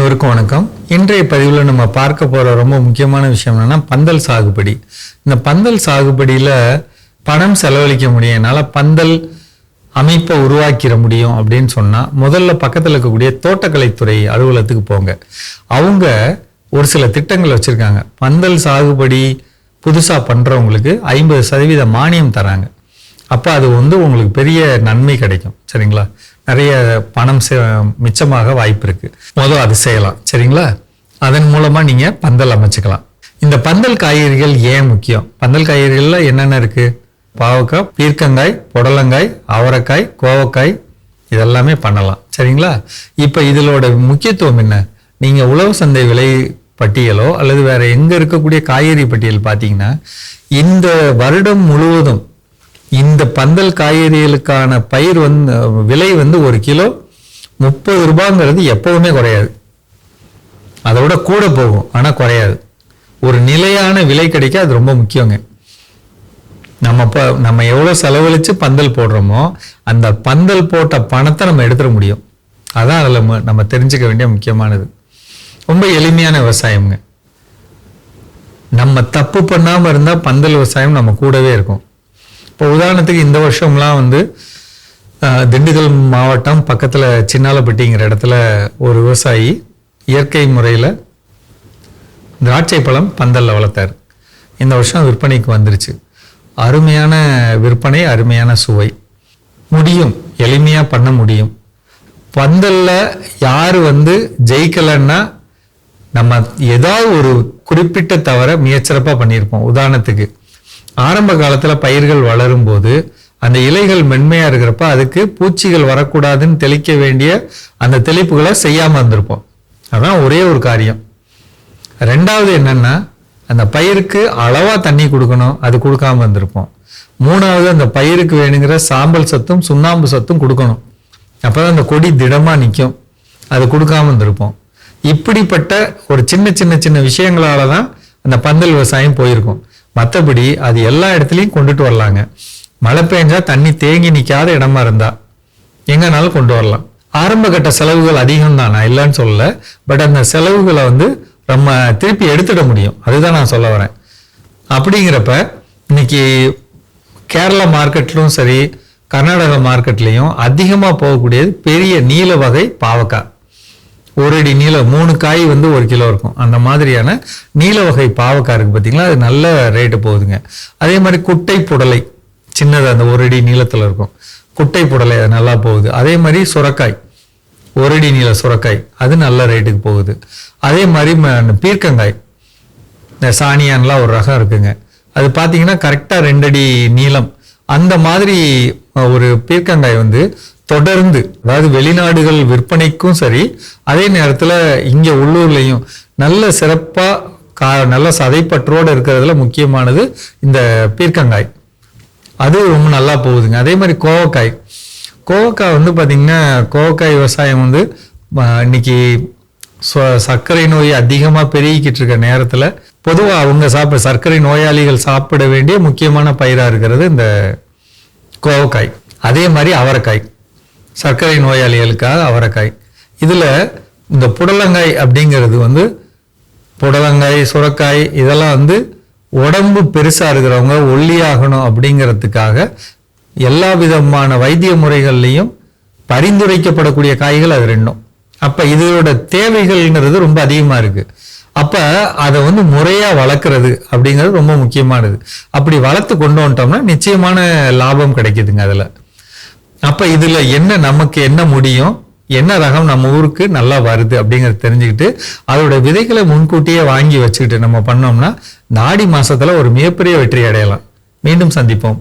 அனைவருக்கும் வணக்கம். இன்றைய பதிவில் நம்ம பார்க்க போகிற ரொம்ப முக்கியமான விஷயம் என்னன்னா பந்தல் சாகுபடி. இந்த பந்தல் சாகுபடியில் பணம் செலவழிக்க முடியும், என்னால் பந்தல் அமைப்பை உருவாக்கிட முடியும் அப்படின்னு சொன்னால் முதல்ல பக்கத்தில் இருக்கக்கூடிய தோட்டக்கலைத்துறை அலுவலகத்துக்கு போங்க. அவங்க ஒரு சில திட்டங்கள் வச்சுருக்காங்க. பந்தல் சாகுபடி புதுசாக பண்ணுறவங்களுக்கு 50% மானியம் தராங்க. அப்போ அது உங்களுக்கு பெரிய நன்மை கிடைக்கும். சரிங்களா? நிறைய பணம் மிச்சமாக வாய்ப்பு இருக்கு. முதல் அது செய்யலாம். சரிங்களா? அதன் மூலமா நீங்க பந்தல் அமைச்சுக்கலாம். இந்த பந்தல் காய்கறிகள் ஏன் முக்கியம்? பந்தல் காய்கறிகள்ல என்னென்ன இருக்கு? பாவக்காய், பீர்க்கங்காய், புடலங்காய், அவரைக்காய், கோவக்காய், இதெல்லாமே பண்ணலாம். சரிங்களா? இப்ப இதோட முக்கியத்துவம் என்ன? நீங்க உழவு சந்தை விலை பட்டியலோ அல்லது வேற எங்க இருக்கக்கூடிய காய்கறி பட்டியல் பார்த்தீங்கன்னா, இந்த வருடம் முழுவதும் இந்த பந்தல் காய்கறிகளுக்கான பயிர் விலை 1 கிலோ 30 ரூபாங்கிறது எப்பவுமே குறையாது. அதோட கூட போகும், ஆனா குறையாது. ஒரு நிலையான விலை கிடைக்க அது ரொம்ப முக்கியங்க. நம்ம எவ்வளவு செலவழிச்சு பந்தல் போடுறோமோ அந்த பந்தல் போட்ட பணத்தை நம்ம எடுத்துட முடியும். அதான் அதுல நம்ம தெரிஞ்சுக்க வேண்டிய முக்கியமானது. ரொம்ப எளிமையான விவசாயம்ங்க. நம்ம தப்பு பண்ணாம இருந்தா பந்தல் விவசாயம் நம்ம கூடவே இருக்கும். இப்போ உதாரணத்துக்கு இந்த வருஷம்லாம் திண்டுக்கல் மாவட்டம் பக்கத்தில் சின்னாலப்பட்டிங்கிற இடத்துல ஒரு விவசாயி இயற்கை முறையில் திராட்சை பழம் பந்தலில் வளர்த்தார். இந்த வருஷம் விற்பனைக்கு வந்துருச்சு. அருமையான விற்பனை, அருமையான சுவை. முடியும், எளிமையாக பண்ண முடியும். பந்தலில் யார் ஜெயிக்கலைன்னா நம்ம ஏதாவது ஒரு குறிப்பிட்ட தவிர மிகச்சிறப்பாக பண்ணியிருப்போம். உதாரணத்துக்கு ஆரம்ப காலத்தில் பயிர்கள் வளரும் போது அந்த இலைகள் மென்மையா இருக்கிறப்ப அதுக்கு பூச்சிகள் வரக்கூடாதுன்னு தெளிக்க வேண்டிய அந்த தெளிப்புகளை செய்யாம இருந்திருப்போம். அதான் ஒரே ஒரு காரியம். ரெண்டாவது என்னன்னா, அந்த பயிருக்கு அளவா தண்ணி கொடுக்கணும், அது கொடுக்காம இருந்திருப்போம். மூணாவது, அந்த பயிருக்கு வேணுங்கிற சாம்பல் சத்தும் சுண்ணாம்பு சத்தும் கொடுக்கணும், அப்பதான் அந்த கொடி திடமா நிற்கும், அது கொடுக்காம இருந்திருப்போம். இப்படிப்பட்ட ஒரு சின்ன சின்ன சின்ன விஷயங்களால தான் அந்த பந்தல் விவசாயம் போயிருக்கும். மற்றபடி அது எல்லா இடத்துலையும் கொண்டுட்டு வரலாங்க. மழை பெஞ்சா தண்ணி தேங்கி நிற்காத இடமா இருந்தா எங்கனாலும் கொண்டு வரலாம். ஆரம்ப கட்ட செலவுகள் அதிகம் தான், நான் இல்லைன்னு சொல்லல. பட் அந்த செலவுகளை நம்ம திருப்பி எடுத்துட முடியும். அதுதான் நான் சொல்ல வரேன். அப்படிங்கிறப்ப இன்னைக்கு கேரளா மார்க்கெட்லும் சரி, கர்நாடகா மார்க்கெட்லையும் அதிகமாக போகக்கூடியது பெரிய நீல வகை பாவக்காய். 1 அடி நீளம், 3 காய் 1 கிலோ இருக்கும். அந்த மாதிரியான நீல வகை பாவக்காய் இருக்கு பார்த்தீங்களா, அது நல்ல ரேட்டு போகுதுங்க. அதே மாதிரி குட்டை புடலை, சின்னது, அந்த 1 அடி நீளத்தில் இருக்கும் குட்டை புடலை, அது நல்லா போகுது. அதே மாதிரி சுரக்காய், 1 அடி நீள சுரக்காய், அது நல்ல ரேட்டுக்கு போகுது. அதே மாதிரி பீர்க்கங்காய், இந்த சாணியான்லாம் ஒரு ரகம் இருக்குங்க. அது பார்த்தீங்கன்னா கரெக்டாக 2 அடி நீளம். அந்த மாதிரி ஒரு பீர்க்கங்காய் தொடர்ந்து, அதாவது வெளிநாடுகள் விற்பனைக்கும் சரி, அதே நேரத்தில் இங்கே உள்ளூர்லையும் நல்ல சிறப்பாக நல்ல சதைப்பற்றோடு இருக்கிறதுல முக்கியமானது இந்த பீர்க்கங்காய். அது ரொம்ப நல்லா போகுதுங்க. அதே மாதிரி கோவக்காய் பார்த்தீங்கன்னா, கோவக்காய் விவசாயம் இன்னைக்கு சர்க்கரை நோய் அதிகமாக பெருகிக்கிட்டு இருக்க நேரத்தில் பொதுவாக அவங்க சர்க்கரை நோயாளிகள் சாப்பிட வேண்டிய முக்கியமான பயிராக இருக்கிறது இந்த கோவக்காய். அதே மாதிரி அவரைக்காய், சர்க்கரை நோயாளிகளுக்காக அவரைக்காய். இதில் இந்த புடலங்காய் அப்படிங்கிறது புடலங்காய், சுரக்காய், இதெல்லாம் உடம்பு பெருசாக இருக்கிறவங்க ஒல்லியாகணும் அப்படிங்கிறதுக்காக எல்லா விதமான வைத்திய முறைகள்லையும் பரிந்துரைக்கப்படக்கூடிய காய்கள் அது ரெண்டும். அப்போ இதோட தேவைகள்ங்கிறது ரொம்ப அதிகமாக இருக்குது. அப்போ அதை முறையாக வளர்க்குறது அப்படிங்கிறது ரொம்ப முக்கியமானது. அப்படி வளர்த்து கொண்டு வந்துட்டோம்னா நிச்சயமான லாபம் கிடைக்குதுங்க அதில். அப்போ இதில் நமக்கு என்ன முடியும், என்ன ரகம் நம்ம ஊருக்கு நல்லா வருது அப்படிங்கிறத தெரிஞ்சுக்கிட்டு அதோட விதைகளை முன்கூட்டியே வாங்கி வச்சுக்கிட்டு நம்ம பண்ணோம்னா இந்த ஆடி மாசத்துல ஒரு மிகப்பெரிய வெற்றி அடையலாம். மீண்டும் சந்திப்போம்.